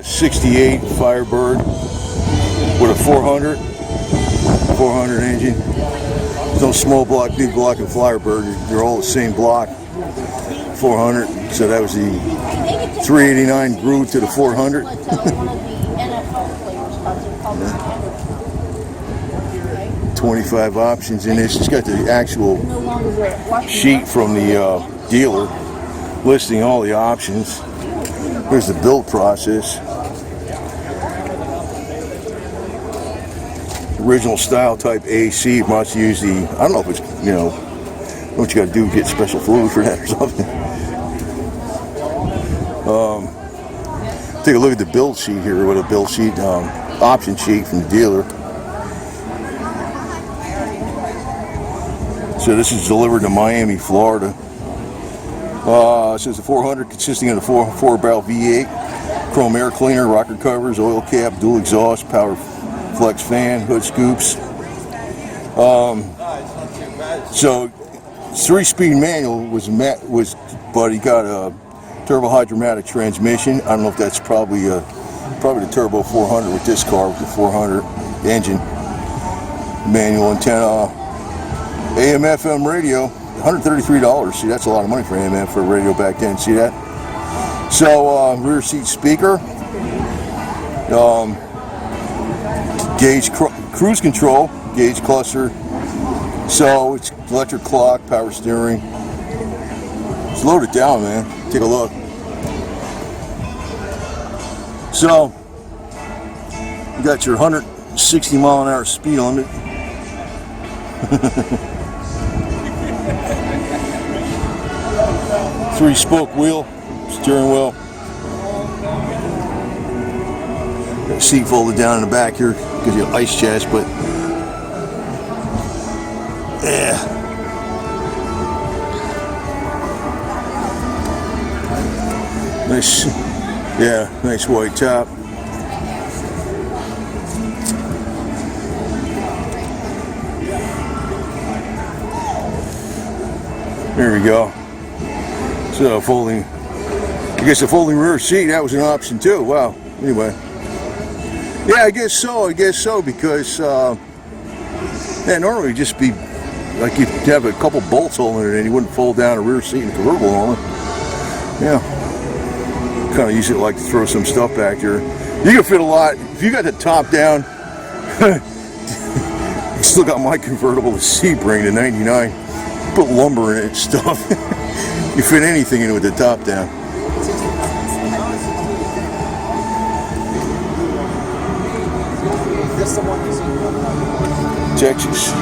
68 Firebird with a 400 engine. There's no small block, big block, and Firebird. They're all the same block. 400. So that was the 389 grew to the 400. 25 options in this. It's got the actual sheet from the dealer listing all the options. Here's the build process. Original style type AC. Must use the, I don't know if it's, you know, what you got to do, get special fluid for that or something. Take a look at the build sheet here. With a build sheet, option sheet from the dealer. So this is delivered to Miami, Florida. It says the 400 consisting of the 4-barrel V8, chrome air cleaner, rocker covers, oil cap, dual exhaust, power flex fan, hood scoops. So 3-speed manual but he got a turbo hydromatic transmission. I don't know if that's probably the turbo 400 with this car with the 400 engine. Manual antenna, AM FM radio. $133. See, that's a lot of money for AM for a radio back then. See that? So rear seat speaker, gauge cruise control, gauge cluster. So it's electric clock, power steering. It's loaded down, man. Take a look. So you got your 160 mile an hour speed limit. 3-spoke wheel, steering wheel. Got a seat folded down in the back here, gives you an ice chest, but yeah. Nice white top. There we go. So folding, I guess a folding rear seat, that was an option too. Wow. Anyway, yeah, I guess so because normally it'd just be like you'd have a couple bolts holding it and you wouldn't fold down a rear seat in a convertible normally. Yeah, kind of use it like to throw some stuff back there. You can fit a lot if you got the top down. Still got my convertible, the Sebring, the '99. Put lumber in it and stuff. You fit anything in with the top down. Texas.